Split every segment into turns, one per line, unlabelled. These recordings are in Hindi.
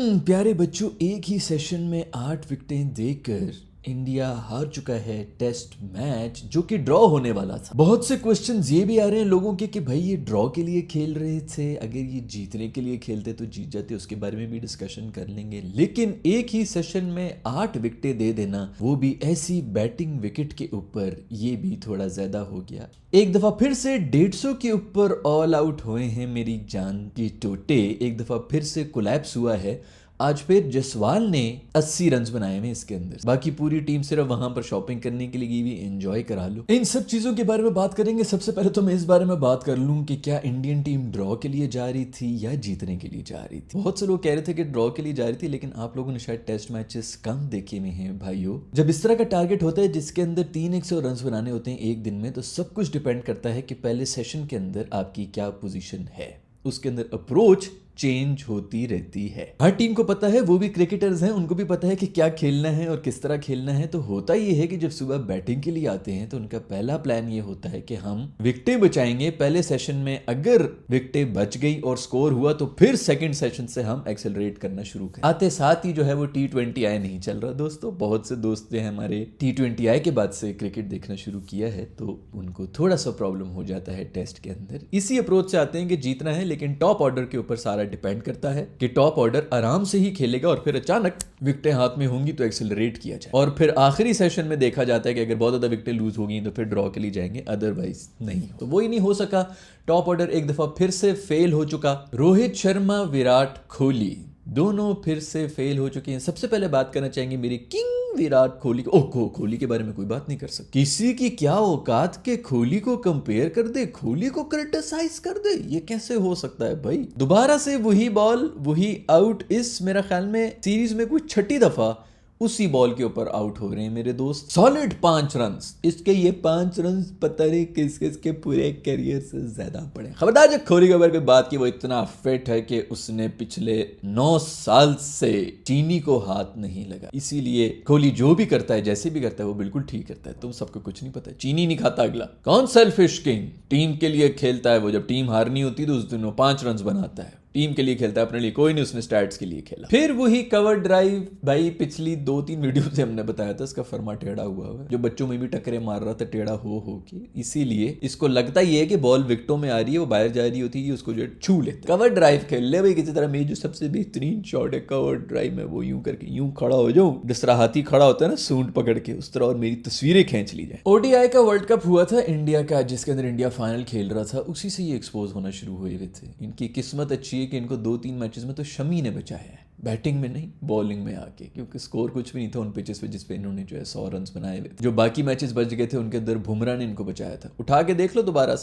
प्यारे बच्चों, एक ही सेशन में 8 विकेटें देकर इंडिया हार चुका है टेस्ट मैच जो कि ड्रॉ होने वाला था। बहुत से क्वेश्चंस ये भी आ रहे हैं लोगों के कि भाई ये ड्रॉ के लिए खेल रहे थे, अगर ये जीतने के लिए खेलते तो जीत जाते, उसके बारे में भी डिस्कशन कर लेंगे। लेकिन एक ही सेशन में 8 विकेटें दे देना, वो भी ऐसी बैटिंग विकेट के ऊपर, ये भी थोड़ा ज्यादा हो गया। एक दफा फिर से 150 के ऊपर ऑल आउट हुए हैं मेरी जान की टोटे। एक दफा फिर से कोलैप्स हुआ है। आज फिर जसवाल ने 80 रन बनाए हैं इसके अंदर। बाकी पूरी टीम सिर्फ वहां पर शॉपिंग करने के लिए गई हुई, एंजॉय करा लो। इन सब चीजों के बारे में बात करेंगे। सबसे पहले तो मैं इस बारे में बात कर लूं कि क्या इंडियन टीम ड्रॉ के लिए जा रही थी या जीतने के लिए जा रही थी। बहुत से लोग कह रहे थे कि ड्रॉ के लिए जा रही थी, लेकिन आप लोगों ने शायद टेस्ट मैचेस कम देखे हुए हैं भाइयों। जब इस तरह का टारगेट होता है जिसके अंदर 300 रन बनाने होते हैं एक दिन में, तो सब कुछ डिपेंड करता है कि पहले सेशन के अंदर आपकी क्या पोजीशन है। उसके अंदर अप्रोच चेंज होती रहती है। हर टीम को पता है, वो भी क्रिकेटर्स हैं, उनको भी पता है कि क्या खेलना है और किस तरह खेलना है। तो होता ये है कि जब सुबह बैटिंग के लिए आते हैं तो उनका पहला प्लान ये होता है कि हम विकेटें बचाएंगे पहले सेशन में। अगर विकेटें बच गई और स्कोर हुआ तो फिर सेकंड सेशन से हम एक्सेलरेट करना शुरू करें। आते साथ ही जो है वो T20 आई नहीं चल रहा दोस्तों। बहुत से दोस्त हैं हमारे T20 आई के बाद से क्रिकेट देखना शुरू किया है, तो उनको थोड़ा सा प्रॉब्लम हो जाता है टेस्ट के अंदर। इसी अप्रोच से आते हैं कि जीतना है, लेकिन टॉप ऑर्डर के ऊपर सारा डिपेंड करता है कि टॉप ऑर्डर आराम से ही खेलेगा और फिर अचानक विकेटें हाथ में होंगी तो एक्सेलरेट किया जाए। और फिर आखिरी सेशन में देखा जाता है कि अगर बहुत ज्यादा विकेटें लूज होगी तो फिर ड्रॉ के लिए जाएंगे, अदरवाइज नहीं। तो वो ही नहीं हो सका। टॉप ऑर्डर एक दफा फिर से फेल हो चुका। रोहित शर्मा, विराट कोहली दोनों फिर से फेल हो चुके हैं। सबसे पहले बात करना चाहेंगे मेरे किंग विराट कोहली। कोहली के बारे में कोई बात नहीं कर सकती। किसी की क्या औकात के कोहली को कंपेयर कर दे, कोहली को क्रिटिसाइज कर दे, ये कैसे हो सकता है भाई। दोबारा से वही बॉल वही आउट। इस मेरा ख्याल में सीरीज में कुछ 6ठी दफा उसी बॉल के ऊपर आउट हो रहे हैं मेरे दोस्त। Solid 5 run. इसके ये 5 रन पता नहीं किस किस के पूरे करियर से ज्यादा पड़े। खबरदार जब कोहली के बारे में बात की, वो इतना फिट है कि उसने पिछले 9 साल से चीनी को हाथ नहीं लगा। इसीलिए कोहली जो भी करता है, जैसे भी करता है, वो बिल्कुल ठीक करता है। तुम सबको कुछ नहीं पता है, चीनी नहीं खाता अगला। कौन सेल्फिश किंग टीम के लिए खेलता है। वो जब टीम हारनी होती तो उस दिन वो 5 रन बनाता है, टीम के लिए खेलता है, अपने लिए कोई नहीं। उसने स्टैट्स के लिए खेला। फिर वही कवर ड्राइव भाई, पिछली 2-3 वीडियो से हमने बताया था इसका फर्मा टेढ़ा हुआ है, जो बच्चों में भी टक्करे मार रहा था टेढ़ा हो के। इसीलिए इसको लगता ही है कि बॉल विकेटों में आ रही है, वो बाहर जा रही होती है, उसको जो छू लेते। कवर ड्राइव खेल ले भाई किसी तरह। मेरी जो सबसे बेहतरीन शॉट है कवर ड्राइव में, वो यूं करके यूं खड़ा हो जाऊं, जिस तरह हाथी खड़ा होता है ना सूंड पकड़ के, उस तरह, और मेरी तस्वीरें खींच ली जाए। ODI का वर्ल्ड कप हुआ था इंडिया का, जिसके अंदर इंडिया फाइनल खेल रहा था। उसी से ये एक्सपोज होना शुरू हुए थे। इनकी किस्मत अच्छी है कि इनको 2-3 मैचेस में तो शमी ने बचाया है, बैटिंग में नहीं, बॉलिंग में आके, क्योंकि स्कोर कुछ भी नहीं था उन पिचेस पे जिस पे इन्होंने जो है 100 रन बनाए हुए। जो बाकी मैचेस बच गए थे उनके अंदर बुमराह ने इनको बचाया था। उठा के देख लो दोबारा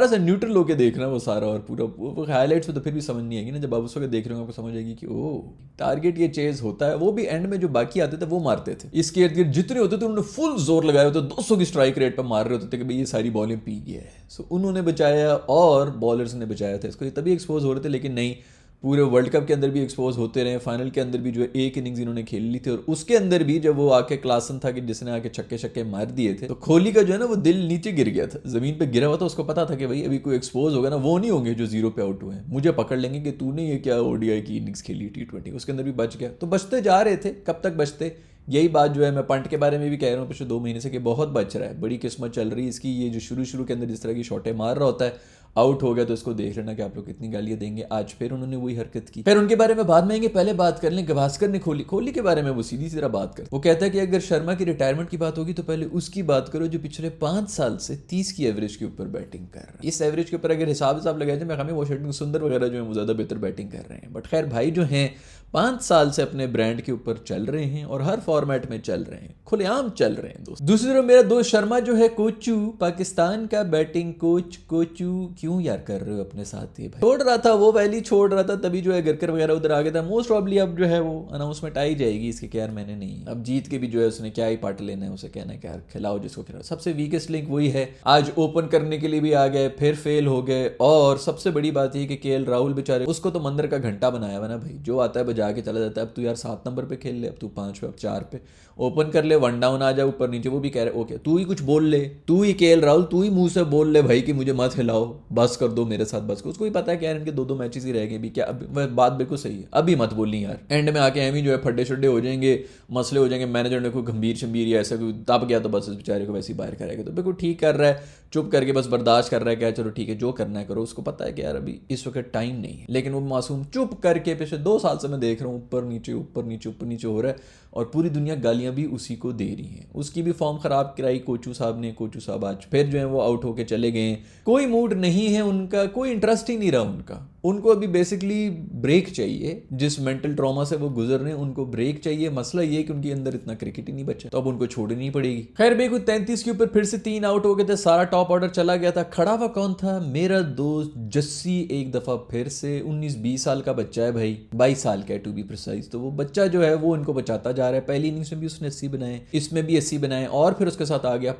से न्यूट्रल होके देखना वो सारा, और पूरा वो हाईलाइट्स में तो फिर भी समझ नहीं आएगी ना। जब आप उस वक्त देख रहे हो आपको समझ आएगी कि ओ टारगेट ये चेज होता है। वो भी एंड में जो बाकी आते थे वो मारते थे। इसके इर्द गिर्द जितने होते थे उन्होंने फुल जोर लगाया होता, 200 की स्ट्राइक रेट पर मार रहे होते थे कि भाई ये सारी बॉलें पी गया है। सो उन्होंने बचाया और बॉलर्स ने बचाया था इसको। ये तभी एक्सपोज हो रहे थे, लेकिन नहीं, पूरे वर्ल्ड कप के अंदर भी एक्सपोज होते रहे। फाइनल के अंदर भी जो है एक इनिंग्स इन्होंने खेल ली थी, और उसके अंदर भी जब वो आके क्लासन था कि जिसने आके छक्के मार दिए थे, तो कोहली का जो है ना वो दिल नीचे गिर गया था, जमीन पे गिरा हुआ था। उसको पता था कि भाई अभी कोई एक्सपोज होगा ना, वो नहीं होंगे जो 0 पे आउट हुए हैं, मुझे पकड़ लेंगे कि तूने ये क्या ODI की इनिंग्स खेली T20। उसके अंदर भी बच गया। तो बचते जा रहे थे, कब तक बचते। यही बात जो है मैं पंट के बारे में भी कह रहा हूँ पिछले 2 महीने से कि बहुत बच रहा है, बड़ी किस्मत चल रही है इसकी। ये जो शुरू के अंदर जिस तरह की शॉटें मार रहा होता है, आउट हो गया तो इसको देख लेना कि आप लोग कितनी गालियां देंगे। आज फिर उन्होंने वही हरकत की। फिर उनके बारे में बाद में आएंगे, पहले बात कर लें गवास्कर ने कोहली के बारे में। वो सीधी तरह बात कर, वो कहता है कि अगर शर्मा की रिटायरमेंट की बात होगी तो पहले उसकी बात करो जो पिछले 5 साल से 30 की एवरेज के ऊपर बैटिंग कर रहा है। इस एवरेज के ऊपर अगर हिसाब लगाए थे, मैं हमें वॉशिंगटन सुंदर वगैरह जो है वो ज्यादा बेहतर बैटिंग कर रहे हैं। बट खैर भाई जो हैं 5 साल से अपने ब्रांड के ऊपर चल रहे हैं और हर फॉर्मेट में चल रहे हैं, खुलेआम चल रहे हैं दोस्त। दूसरी तरफ मेरा दोस्त शर्मा जो है कोचू, पाकिस्तान का बैटिंग कोच। कोचू क्यों यार कर रहे हो अपने साथ ये भाई। छोड़ रहा था वो पहली छोड़ रहा था, तभी जो है गरकर वगैरह उधर आ गया था। मोस्ट प्रॉब्ली अब जो है वो अनाउंसमेंट आई जाएगी इसके कि यार मैंने नहीं, अब जीत के भी जो है उसने क्या ही पार्ट लेना है, उसे कहना है कि यार खिलाओ जिसको खिलाओ। सबसे वीकेस्ट लिंक वही है। आज ओपन करने के लिए भी आ गए, फिर फेल हो गए। और सबसे बड़ी बात ये कि KL राहुल बेचारे, उसको तो मंदिर का घंटा बनाया हुआ ना भाई, जो आता है बजा के चला जाता है। अब तू यार 7 नंबर पे खेल ले, अब तू 5 पे, अब 4 पे ओपन कर ले, 1 डाउन आ जा ऊपर नीचे। वो भी कह रहे ओके तू ही कुछ बोल ले, तू ही KL राहुल, तू ही मुंह से बोल ले भाई कि मुझे मत हिलाओ, बस कर दो मेरे साथ, बस कर। उसको भी पता है कि यार इनके 2-2 मैचेस ही रह गए भी, क्या वह बात बिल्कुल सही है, अभी मत बोलनी यार, एंड में आके एमी जो है फड्डे शड्डे हो जाएंगे, मसले हो जाएंगे, मैनेजर ने कोई गंभीर शंभीर या ऐसा कोई दब गया तो बस इस बेचारे को वैसे ही बाहर करेगा। तो बिल्कुल ठीक कर रहा है, चुप करके बस बर्दाश्त कर रहा है कि चलो ठीक है जो करना है करो। उसको पता है कि यार अभी इस वक्त टाइम नहीं है, लेकिन वो मासूम चुप करके पिछले 2 साल से मैं देख रहा हूँ ऊपर नीचे ऊपर नीचे ऊपर नीचे हो रहा है, और पूरी दुनिया गालियां भी उसी को दे रही है। उसकी भी फॉर्म खराब कराई कोचू साहब ने, कोचू साहब आज फिर जो है वो आउट होके चले गए। कोई मूड नहीं है उनका, कोई इंटरेस्ट ही नहीं रहा उनका। उनको अभी बेसिकली ब्रेक चाहिए, जिस मेंटल ट्रॉमा से वो गुजर रहे हैं उनको ब्रेक चाहिए। मसला ये है कि उनके अंदर इतना क्रिकेट ही नहीं बचा, तो अब उनको छोड़नी पड़ेगी। खैर बेकू 33 के ऊपर फिर से 3 आउट हो गए थे, सारा टॉप ऑर्डर चला गया था। खड़ा हुआ कौन था? मेरा दोस्त जस्सी एक दफा फिर से। 19-20 साल का बच्चा है भाई, 22 साल का है टू बी प्रिसाइज। तो वो बच्चा जो है वो इनको बचाता जा रहा है। पहली इनिंग्स में भी उसने 80 बनाए, इसमें भी 80 बनाए, और फिर उसके साथ आ गया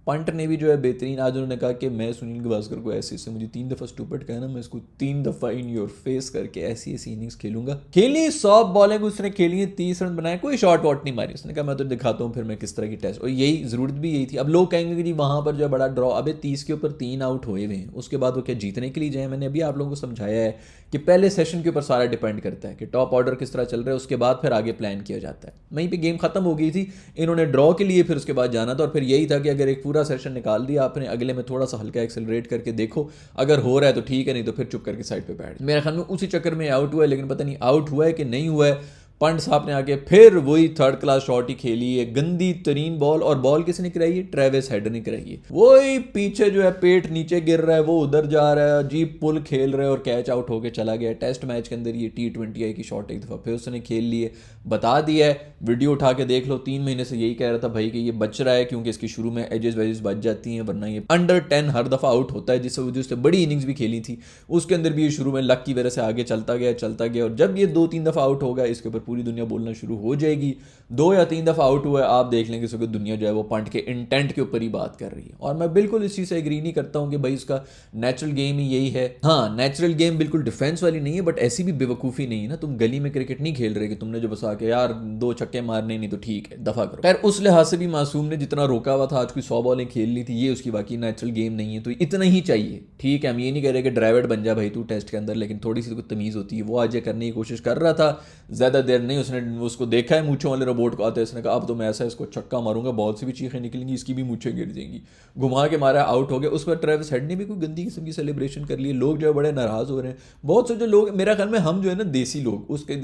पंट ने भी जो है बेहतरीन। आज उन्होंने कहा कि मैं सुनील गावस्कर को ऐसे ऐसे मुझे 3 दफा स्टूपिड कहना, मैं इसको 3 दफा इन योर फेस करके ऐसी ऐसी इनिंग्स खेलूंगा। खेली 100 बॉलिंग उसने खेली है, 30 रन बनाए, कोई शॉट वॉट नहीं मारी। उसने कहा मैं तो दिखाता हूँ फिर मैं किस तरह की टेस्ट, और यही जरूरत भी यही थी। अब लोग कहेंगे कि जी वहां पर जो है बड़ा ड्रॉ, अबे 30 के ऊपर 3 आउट हुए हुए हैं, उसके बाद वो क्या जीतने के लिए जाए? मैंने अभी आप लोगों को समझाया है कि पहले सेशन के ऊपर सारा डिपेंड करता है कि टॉप ऑर्डर किस तरह चल रहा है, उसके बाद फिर आगे प्लान किया जाता है। वहीं पे गेम खत्म हो गई थी, इन्होंने ड्रॉ के लिए फिर उसके बाद जाना था, और फिर यही था कि अगर एक पूरा सेशन निकाल दिया आपने, अगले में थोड़ा सा हल्का एक्सेलरेट करके देखो, अगर हो रहा है तो ठीक है, नहीं तो फिर चुप करके साइड पे बैठ। मेरे ख्याल में उसी चक्कर में आउट हुआ है, लेकिन पता नहीं आउट हुआ है कि नहीं हुआ है। पंट साहब ने आके फिर वही 3rd क्लास शॉट ही खेली है, गंदी तरीन बॉल, और बॉल किसने कराई है? ट्रेविस हेड ने कराई है। वही पीछे जो है पेट नीचे गिर रहा है, वो उधर जा रहा है, जीप पुल खेल रहे और कैच आउट होके चला गया। टेस्ट मैच के अंदर ये T20I की शॉट एक दफा फिर उसने खेल ली है, बता दिया है, वीडियो उठा के देख लो। 3 महीने से यही कह रहा था भाई कि ये बच रहा है, क्योंकि इसकी शुरू में एजेस वेजेस बच जाती हैं, वरना ये अंडर 10 हर दफा आउट होता है, जिससे वजह से बड़ी इनिंग्स भी खेली थी। उसके अंदर भी ये शुरू में लक की वजह से आगे चलता गया, और जब ये 2-3 दफा आउट होगा, इसके ऊपर पूरी दुनिया बोलना शुरू हो जाएगी। 2 या 3 दफा आउट हुआ है, आप देख लेंगे कि दुनिया जो है वो पंट के इंटेंट के ऊपर ही बात कर रही है। और मैं बिल्कुल इस चीज से एग्री नहीं करता हूं कि भाई इसका नेचुरल गेम ही यही है। हाँ, नेचुरल गेम बिल्कुल डिफेंस वाली नहीं है, बट ऐसी भी बेवकूफी नहीं है ना, तुम गली में क्रिकेट नहीं खेल रहे कि तुमने जो बस आके यार 2 छक्के मारने, नहीं तो ठीक है दफा करो। खैर उस लिहाज से भी मासूम ने जितना रोका हुआ था, आज कोई 100 बॉलें खेल ली थी, ये उसकी बाकी नेचुरल गेम नहीं है, तो इतना ही चाहिए। ठीक है, हम ये नहीं कह रहे कि ड्राइवर बन जा भाई तू टेस्ट के अंदर, लेकिन थोड़ी सी तो तमीज होती है। वो आज करने की कोशिश कर रहा था, ज्यादा देर नहीं, उसने उसको देखा है मूंछों वाले रोबोट को आते, उसने कहा अब तो मैं ऐसा इसको छक्का मारूंगा, बॉल से भी चीखें निकलेंगी, इसकी भी मूंछें गिर जाएंगी। घुमा के मारा, आउट हो गया। उस पर ट्रेविस हेड ने भी कोई गंदी किस्म की सेलिब्रेशन कर ली। लोग जो है बड़े नाराज हो रहे हैं। बहुत से जो लोग, मेरा ख्याल में हम जो है ना देसी लोग, उसके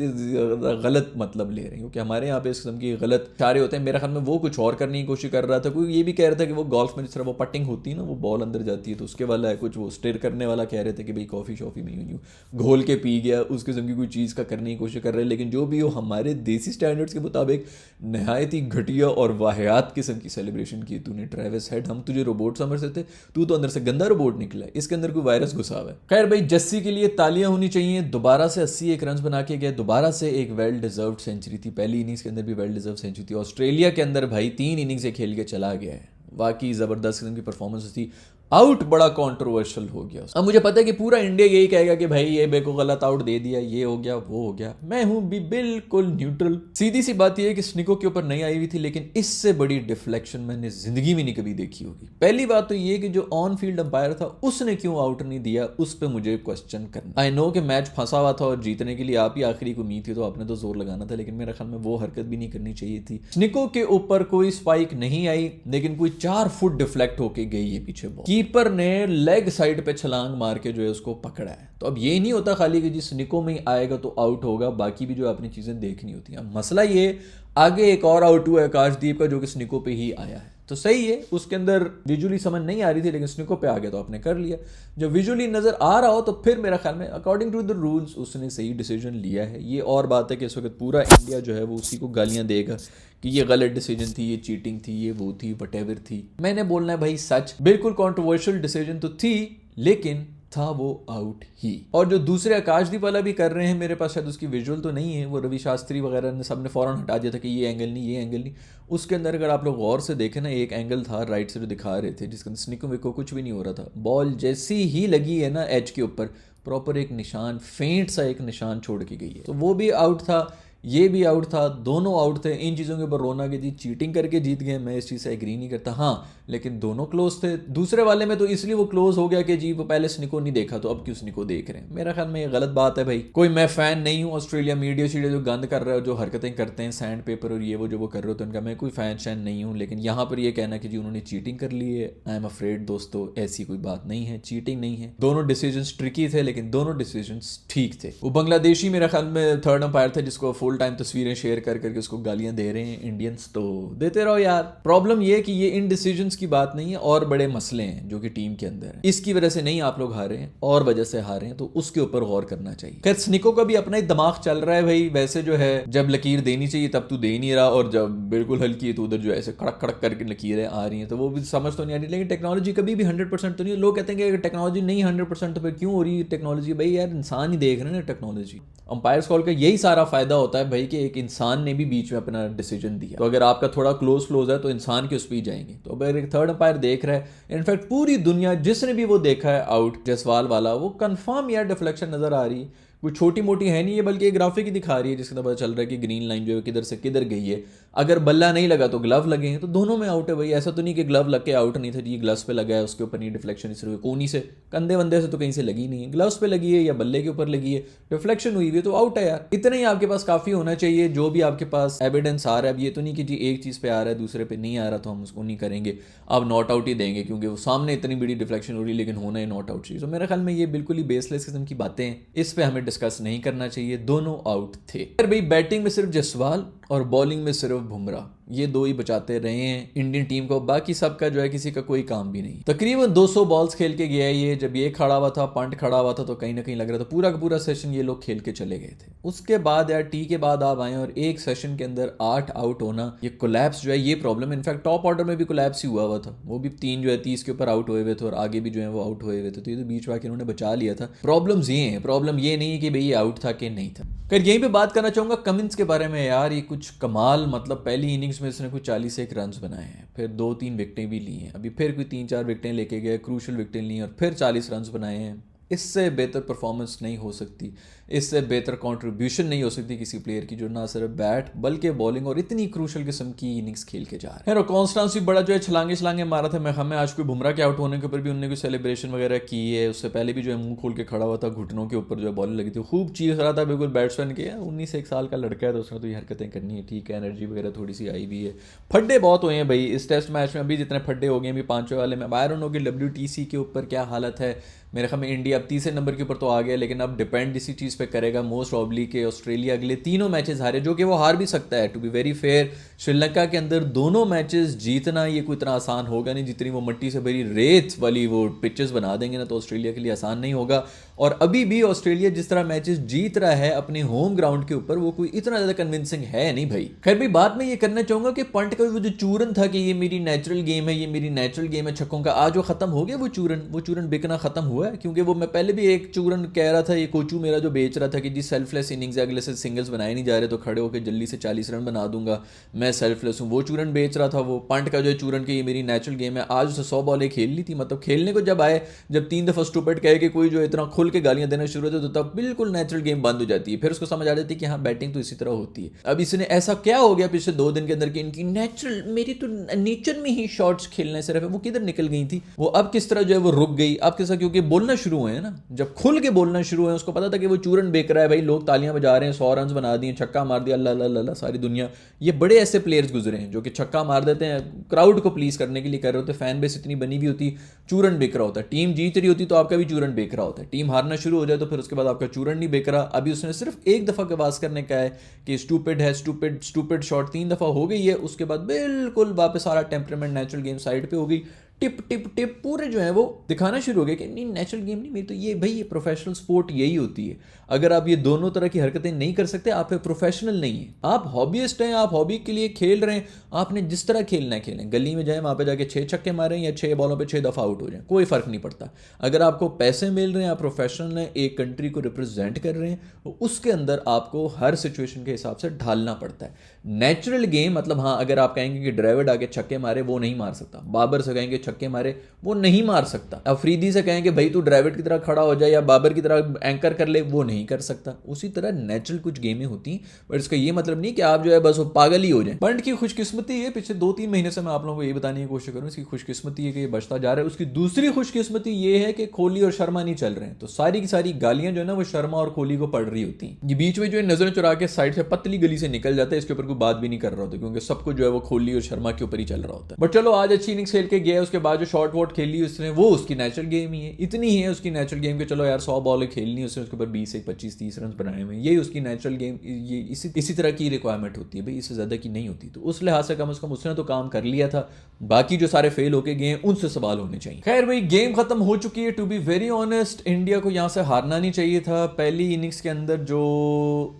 गलत मतलब ले रहे हैं, क्योंकि हमारे यहाँ पे इस किस्म के गलत इशारे होते हैं। मेरा ख्याल में वो कुछ और करने की कोशिश कर रहा था। कोई ये भी कह रहा था कि वो गोल्फ में जिस तरह वो पटिंग होती है ना, वो बॉल अंदर जाती है तो उसके वाला है कुछ, वो स्टेयर करने वाला कह रहे थे कि भाई कॉफी शॉफी में यूं घोल के पी गया, उस किस्म की कोई चीज़ का करने की कोशिश कर रहे हैं। लेकिन जो भी हो, हमारे देसी स्टैंडर्ड्स के मुताबिक नहायत ही घटिया और वाहियात किस्म की सेलिब्रेशन की तूने ट्रेविस हेड। हम तुझे रोबोट समझते थे, तू तो अंदर से गंदा रोबोट निकला है, इसके अंदर कोई वायरस घुसा हुआ है। खैर भाई, जस्सी के लिए तालियां होनी चाहिए, दोबारा से 81 रन बना के गए, दोबारा से एक वेल डिजर्व्ड सेंचुरी थी। पहली इनिंग्स के अंदर भी वेल डिजर्व सेंचुरी थी। ऑस्ट्रेलिया के अंदर भाई 3 इनिंग्स से खेल के चला गया है, वाकई जबरदस्त किस्म की परफॉर्मेंस थी। आउट बड़ा कंट्रोवर्शियल हो गया। अब मुझे पता है कि पूरा इंडिया यही कहेगा कि भाई ये बेको गलत आउट दे दिया, ये हो गया वो हो गया। मैं हूं भी बिल्कुल न्यूट्रल। सीधी सी बात यह है कि स्निको के ऊपर नहीं आई हुई थी, लेकिन इससे बड़ी डिफ्लेक्शन मैंने जिंदगी में नहीं कभी देखी होगी। पहली बात तो ये कि जो ऑन फील्ड अंपायर था उसने क्यों आउट नहीं दिया, उस पर मुझे क्वेश्चन करना। आई नो कि मैच फंसा हुआ था और जीतने के लिए आप ही आखिरी को उम्मीद थी, तो आपने तो जोर लगाना था, लेकिन मेरे ख्याल में वो हरकत भी नहीं करनी चाहिए थी। स्निको के ऊपर कोई स्पाइक नहीं आई, लेकिन कोई 4 फुट डिफ्लेक्ट होके गई है पीछे बॉल। कीपर ने लेग साइड पे छलांग मार के जो है उसको पकड़ा है। तो अब ये नहीं होता खाली कि जिस निको में आएगा तो आउट होगा, बाकी भी जो अपनी चीजें देखनी होती हैं। मसला ये, आगे एक और आउट हुआ है आकाशदीप का, जो कि स्निको पे ही आया है, तो सही है। उसके अंदर विजुअली समझ नहीं आ रही थी, लेकिन स्निको पे आ गया तो आपने कर लिया। जब विजुअली नजर आ रहा हो तो फिर मेरा ख्याल में अकॉर्डिंग टू द रूल्स उसने सही डिसीजन लिया है। ये और बात है कि इस वक्त पूरा इंडिया जो है वो उसी को गालियां देगा कि ये गलत डिसीजन थी, ये चीटिंग थी, ये वो थी, वटेवर थी। मैंने बोलना है भाई सच, बिल्कुल कॉन्ट्रोवर्शियल डिसीजन तो थी, लेकिन था वो आउट ही। और जो दूसरे आकाशदीप वाला भी कर रहे हैं, मेरे पास शायद उसकी विजुअल तो नहीं है, वो रवि शास्त्री वगैरह ने सबने फौरन हटा दिया था कि ये एंगल नहीं, ये एंगल नहीं। उसके अंदर अगर आप लोग गौर से देखें ना, एक एंगल था राइट से जो दिखा रहे थे, जिसके अंदर स्निको विको कुछ भी नहीं हो रहा था। बॉल जैसी ही लगी है ना एज के ऊपर, प्रॉपर एक निशान, फेंट सा एक निशान छोड़ के गई है, तो वो भी आउट था, ये भी आउट था, दोनों आउट थे। इन चीज़ों के ऊपर रोना कि जी चीटिंग करके जीत गए, मैं इस चीज़ से एग्री नहीं करता। हाँ, लेकिन दोनों क्लोज थे। दूसरे वाले में तो इसलिए वो क्लोज हो गया कि जी वो पहले स्निको नहीं देखा तो अब क्यों स्निको देख रहे हैं। मेरा ख्याल में ये गलत बात है भाई। कोई मैं फैन नहीं हूँ ऑस्ट्रेलिया मीडिया शीडिया जो गंद कर रहा है, जो हरकतें करते हैं सैंड पेपर और ये वो जो वो कर रहे होते हैं, उनका मैं कोई फैन शैन नहीं हूँ। लेकिन यहाँ पर ये कहना कि जी उन्होंने चीटिंग कर ली है, आई एम अफ्रेड दोस्तों ऐसी कोई बात नहीं है, चीटिंग नहीं है। दोनों डिसीजन ट्रिकी थे लेकिन दोनों डिसीजन ठीक थे। वो बांग्लादेशी मेरा ख्याल में थर्ड अंपायर था जिसको फुल टाइम तस्वीरें शेयर कर करके उसको गालियां दे रहे हैं इंडियंस, तो देते रहो यार। प्रॉब्लम ये कि ये इन डिसीजंस की बात नहीं है और बड़े मसले हैं जो कि टीम के अंदर है, इसकी वजह से नहीं आप लोग हारे हैं और वजह से हारे हैं, तो उसके ऊपर गौर करना चाहिए। खैर स्निको का भी अपना ही दिमाग चल रहा है भाई, वैसे जो है जब लकीर देनी चाहिए तब तू दे नहीं रहा, और जब बिल्कुल हल्की है तो उधर जो ऐसे कड़क कड़क करके लकीरें आ रही हैं, तो वो भी समझ तो नहीं आ रही। लेकिन टेक्नोलॉजी कभी भी 100% तो नहीं, लोग कहते हैं कि टेक्नोलॉजी नहीं 100% तो फिर क्यों हो रही है टेक्नोलॉजी? भाई यार इंसान ही देख रहे हैं ना टेक्नोलॉजी। अंपायर्स कॉल का यही सारा फायदा होता है भाई कि एक इंसान ने भी बीच में अपना डिसीजन दिया, तो अगर आपका थोड़ा क्लोज है तो इंसान के उस पर ही जाएंगे। तो अगर एक थर्ड अंपायर देख रहा है, इनफैक्ट पूरी दुनिया जिसने भी वो देखा है आउट जसवाल वाला, वो कंफर्म यार डिफ्लेक्शन नजर आ रही है, कोई छोटी मोटी है नहीं है, बल्कि एक ग्राफिक ही दिखा रही है जिसके पता चल रहा है कि ग्रीन लाइन जो है किधर से किधर गई है। अगर बल्ला नहीं लगा तो ग्लव लगे हैं, तो दोनों में आउट है भाई। ऐसा तो नहीं कि ग्लव लग के आउट नहीं था जी, ग्लव्स पे लगा है उसके ऊपर नहीं डिफ्लेक्शन, इस कोनी से कंधे वंदे से तो कहीं से लगी नहीं है, ग्लव्स पे लगी है या बल्ले के ऊपर लगी है, डिफ्लेक्शन हुई है तो आउट है यार। इतना ही आपके पास काफी होना चाहिए, जो भी आपके पास एविडेंस आ रहा है। अब ये तो नहीं कि जी एक चीज पे आ रहा है दूसरे पे नहीं आ रहा तो हम उसको नहीं करेंगे, आप नॉट आउट ही देंगे क्योंकि वो सामने इतनी बड़ी डिफ्लेक्शन हो रही है, लेकिन होना है नॉट आउट चाहिए। तो मेरे ख्याल में ये बिल्कुल ही बेसलेस किस्म की बातें हैं, इस पे हमें डिस्कस नहीं करना चाहिए। दोनों आउट थे। फिर भाई बैटिंग में सिर्फ जसवाल और बॉलिंग में सिर्फ बुमराह, ये दो ही बचाते रहे हैं इंडियन टीम को, बाकी सबका जो है किसी का कोई काम भी नहीं। तकरीबन 200 बॉल्स खेल के गया है ये। जब ये खड़ा हुआ था, पंट खड़ा हुआ था, तो कहीं ना कहीं लग रहा था पूरा का पूरा सेशन ये लोग खेल के चले गए थे। उसके बाद यार टी के बाद आप आए और एक सेशन के अंदर 8 आउट होना, ये कोलैप्स जो है ये प्रॉब्लम। इनफैक्ट टॉप ऑर्डर में भी कोलैप्स ही हुआ था, वो भी 3 जो है 30 के ऊपर आउट हुए हुए थे और आगे भी जो है वो आउट हुए हुए थे, तो ये तो बीच में इन्होंने बचा लिया था। प्रॉब्लम्स ये हैं, प्रॉब्लम ये नहीं है कि भाई ये आउट था कि नहीं था। खैर यहीं पे बात करना चाहूंगा कमिंस के बारे में। यार ये कुछ कमाल, मतलब पहली इनिंग्स में इसने कुछ 41 रन बनाए हैं, फिर 2-3 विकेटें भी ली हैं, अभी फिर कोई 3-4 विकेटें लेके गए, क्रूशल विकेटें ली और फिर 40 रन बनाए हैं। इससे बेहतर परफॉर्मेंस नहीं हो सकती, इससे बेहतर कंट्रीब्यूशन नहीं हो सकती किसी प्लेयर की जो ना सिर्फ बैट बल्कि बॉलिंग और इतनी क्रूशल किस्म की इनिंग्स खेल के जा रहे हैं। कॉन्स्टेंस भी बड़ा जो है छलांगे मारा था। मैं हमें आज कोई बुमराह के आउट होने के ऊपर भी उन्होंने कोई सेलिब्रेशन वगैरह की है, उससे पहले भी जो है मुंह खोल के खड़ा हुआ था, घुटनों के ऊपर जो है बॉलिंग लगी थी, खूब चीख रहा था बिल्कुल बैट्समैन के। 19 साल का लड़का है तो उसने तो ये हरकतें करनी है, ठीक है, एनर्जी वगैरह थोड़ी सी आई भी है। फड्डे बहुत हुए हैं भाई इस टेस्ट मैच में, अभी जितने फड्डे हो गए अभी 5वें वाले में। आई डोंट नो कि WTC के ऊपर क्या हालत है, मेरे ख्याल में इंडिया अब 30 नंबर के ऊपर तो आ गया, लेकिन अब डिपेंड इसी चीज़ पे करेगा मोस्ट प्रॉब्ली के ऑस्ट्रेलिया अगले 3 मैचेस हारे, जो कि वो हार भी सकता है। To be very fair, Sri Lanka के अंदर 2 मैचेस जीतना ये कोई इतना आसान होगा नहीं, जितनी वो मिट्टी से भरी रेत वाली वो पिचेस बना देंगे ना, तो ऑस्ट्रेलिया के लिए आसान नहीं होगा। और अभी भी ऑस्ट्रेलिया जिस तरह मैचेस जीत रहा है अपने होम ग्राउंड के ऊपर, वो कोई इतना ज़्यादा कन्विंसिंग है नहीं भाई। खैर भी बात में ये करना चाहूँगा कि पंट का वो जो चूरन था कि ये मेरी नेचुरल गेम है, ये मेरी नेचुरल गेम है छक्कों का, आज वो खत्म हो गया। वो चूरन बिकना खत्म हुआ है, क्योंकि वो मैं पहले भी एक चूरन कह रहा था, ये कोचू मेरा जो बेच रहा था कि जी सेल्फलेस इनिंग्स अगले से सिंगल्स बनाए नहीं जा रहे तो खड़े होकर जल्दी से 40 रन बना दूंगा, मैं सेल्फलेस हूँ, वो चूरन बेच रहा था। वो पंट का जो है चूरन की ये मेरी नेचुरल गेम है, आज उसे 100 बॉलें खेल ली थी। मतलब खेलने को जब आए, जब 3 दफ़ा स्टूपिड कहे कि कोई जो इतना खुल के गालियां देना शुरू होते तो तब बिल्कुल नेचुरल गेम बंद हो जाती है, फिर उसको समझ आ जाती है कि हाँ बैटिंग तो इसी तरह होती है। अब इसने ऐसा क्या हो गया पिछले 2 दिन के अंदर कि इनकी नेचुरल, मेरी तो नेचर में ही शॉट्स खेलने सिर्फ है, वो किधर निकल गई थी, वो अब किस तरह जो है वो रुक गई। अब किस तरह, क्योंकि बोलना शुरू हुए हैं ना, जब खुल के बोलना शुरू हुए, उसको पता था कि वो चूरन बेच रहा है भाई, लोग तालियां बजा रहे हैं, 100 रन बना दिए, छक्का मार दिया, अल्लाह अल्लाह अल्लाह सारी दुनिया। ये बड़े ऐसे प्लेयर्स गुजरे हैं जो कि छक्का मार देते हैं, क्राउड को प्लीज करने के लिए कर रहे होते, फैन बेस इतनी बनी हुई होती, चूरन बेच रहा होता है। टीम जीत रही होती तो आपका भी चूरन बेच रहा होता है, टीम हारना शुरू हो जाए तो फिर उसके बाद आपका चूरन नहीं बेच रहा। अभी उसने सिर्फ एक दफा गवास्कर ने कहा है कि स्टूपिड है, स्टूपिड शॉट 3 दफा हो गई है, उसके बाद बिल्कुल वापस सारा टेम्परामेंट नेचुरल गेम साइड पे हो गई। टिप टिप टिप पूरे जो है वो दिखाना शुरू हो गया कि नहीं नेचुरल गेम नहीं, मेरी तो ये भाई ये प्रोफेशनल स्पोर्ट यही होती है। अगर आप ये दोनों तरह की हरकतें नहीं कर सकते, आप प्रोफेशनल नहीं है, आप हॉबीइस्ट हैं, आप हॉबी के लिए खेल रहे हैं, आपने जिस तरह खेलना है खेलें। गली में जाए, वहाँ पे जाके 6 छक्के मारें या 6 बॉलों पे 6 दफ़ा आउट हो जाए, कोई फर्क नहीं पड़ता। अगर आपको पैसे मिल रहे हैं, आप प्रोफेशनल हैं, एक कंट्री को रिप्रेजेंट कर रहे हैं, तो उसके अंदर आपको हर सिचुएशन के हिसाब से ढालना पड़ता है। नेचुरल गेम मतलब हाँ, अगर आप कहेंगे कि ड्राइवर आके छक्के मारे, वो नहीं मार सकता। बाबर से कहेंगे छक्के मारे, वो नहीं मार सकता। अफरीदी से कहें कि भाई तू ड्राइवर की तरह खड़ा हो जाए या बाबर की तरह एंकर कर ले, वो नहीं कर सकता। उसी तरह नेचुरल कुछ गेमें होती हैं, बट इसका ये मतलब नहीं कि आप जो है बस वो पागल ही हो जाए। पंट की खुशकिस्मती है, पिछले 2-3 महीने से मैं आप लोगों को ये बताने की कोशिश करूँ, इसकी खुशकिस्मती है कि ये बचता जा रहा है। उसकी दूसरी खुशकिस्मती ये है कि कोहली और शर्मा नहीं चल रहे हैं, तो सारी की सारी गालियां जो है ना वो शर्मा और कोहली को पड़ रही होती हैं। ये बीच में जो है नजर चुरा के साइड से पतली गली से निकल जाता है, इसके ऊपर कोई बात भी नहीं कर रहा होता, क्योंकि सबको जो है वो कोहली और शर्मा के ऊपर ही चल रहा होता है। बट चलो आज अच्छी इनिंग्स खेल के गया, उसके बाद जो शॉर्ट वॉट खेली उसने, वो उसकी नेचुरल गेम ही है, इतनी ही है उसकी नेचुरल गेम के। चलो यार 100 बॉल खेलनी है उसने, उसके ऊपर 20 से 25-30 रन बनाए हुए, यही उसकी नेचुरल गेम, ये इसी तरह की रिक्वायरमेंट होती है भाई, इससे ज्यादा की नहीं होती। तो उस लिहाज से कम उसने तो काम कर लिया था, बाकी जो सारे फेल होके गए हैं उनसे सवाल होने चाहिए। खैर भाई गेम खत्म हो चुकी है। To be very honest, India को यहां से हारना नहीं चाहिए था। पहली इनिंग्स के अंदर जो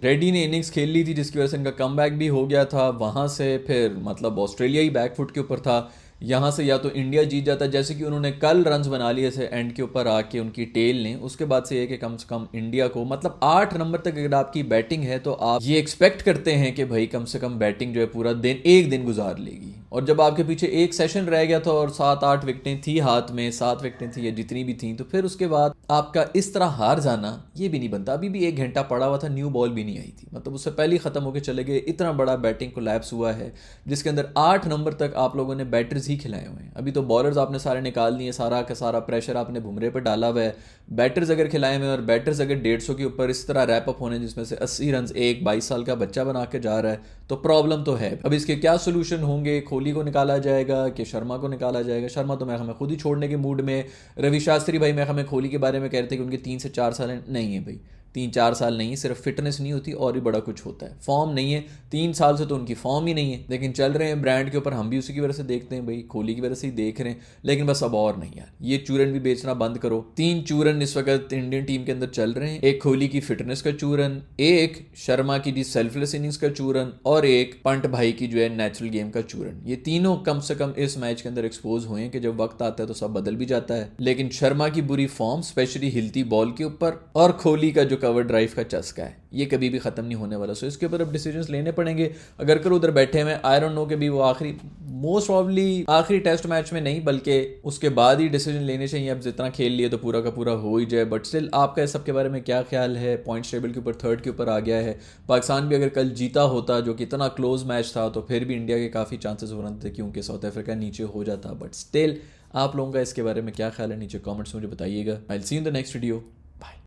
रेड्डी ने इनिंग्स खेल ली थी, जिसकी वजह से इनका कमबैक भी हो गया था, वहां से फिर मतलब ऑस्ट्रेलिया ही बैकफुट के ऊपर था। यहाँ से या तो इंडिया जीत जाता, जैसे कि उन्होंने कल रन्स बना लिए थे एंड के ऊपर आके उनकी टेल ने, उसके बाद से ये कि कम से कम इंडिया को मतलब 8 नंबर तक अगर आपकी बैटिंग है तो आप ये एक्सपेक्ट करते हैं कि भाई कम से कम बैटिंग जो है पूरा दिन एक दिन गुजार लेगी। और जब आपके पीछे एक सेशन रह गया था और 7-8 विकेटें थी हाथ में, 7 विकेटें थी या जितनी भी थी, तो फिर उसके बाद आपका इस तरह हार जाना ये भी नहीं बनता। अभी भी 1 घंटा पड़ा हुआ था, न्यू बॉल भी नहीं आई थी, मतलब उससे पहले ही खत्म होकर चले गए। इतना बड़ा बैटिंग कोलैप्स हुआ है जिसके अंदर 8 नंबर तक आप लोगों ने बैटर्स ही खिलाए हुए हैं। अभी तो बॉलर्स आपने सारे निकाल दिए, सारा का सारा प्रेशर आपने बुमरे पर डाला हुआ है। बैटर्स अगर खिलाए हुए और बैटर्स अगर 150 के ऊपर इस तरह रैप अप होने, जिसमें से 80 रन एक 22 साल का बच्चा बना के जा रहा है, तो प्रॉब्लम तो है। अब इसके क्या सोल्यूशन होंगे? कोहली को निकाला जाएगा कि शर्मा को निकाला जाएगा? शर्मा तो मैं हमें खुद ही छोड़ने के मूड में। रवि शास्त्री भाई मैं हमें कोहली के बारे में कह रहे थे कि उनके 3 से 4 साल नहीं है भाई, 3-4 साल नहीं, सिर्फ फिटनेस नहीं होती और भी बड़ा कुछ होता है। फॉर्म नहीं है, 3 साल से तो उनकी फॉर्म ही नहीं है, लेकिन चल रहे हैं ब्रांड के ऊपर। हम भी उसी की वजह से देखते हैं भाई, कोहली की वजह से ही देख रहे हैं। लेकिन बस अब और नहीं यार, ये चूरन भी बेचना बंद करो। 3 चूरन इस वक्त इंडियन टीम के अंदर चल रहे हैं, एक कोहली की फिटनेस का चूरन, एक शर्मा की जी सेल्फलेस इनिंग्स का चूरन, और एक पंट भाई की जो है नेचुरल गेम का चूरन। ये तीनों कम से कम इस मैच के अंदर एक्सपोज हुए हैं कि जब वक्त आता है तो सब बदल भी जाता है। लेकिन शर्मा की बुरी फॉर्म, स्पेशली हिलती बॉल के ऊपर, और कोहली का जो कवर ड्राइव का चस्का है, ये कभी भी खत्म नहीं होने वाला। सो इसके ऊपर अब डिसीजंस लेने पड़ेंगे। अगर करो उधर बैठे हुए, आई डोंट नो कि भी वो आखिरी, मोस्ट प्रॉब्ली आखिरी टेस्ट मैच में नहीं, बल्कि उसके बाद ही डिसीजन लेने चाहिए। अब जितना खेल लिए तो पूरा का पूरा हो ही जाए। बट स्टिल आपका इस सब के बारे में क्या ख्याल है? पॉइंट्स टेबल के ऊपर 3rd के ऊपर आ गया है। पाकिस्तान भी अगर कल जीता होता, जो कि इतना क्लोज मैच था, तो फिर भी इंडिया के काफ़ी चांसेस हो रहे थे क्योंकि साउथ अफ्रीका नीचे हो जाता। बट स्टिल आप लोगों का इसके बारे में क्या ख्याल है? नीचे कॉमेंट्स में मुझे बताइएगा। I will see you in the next video.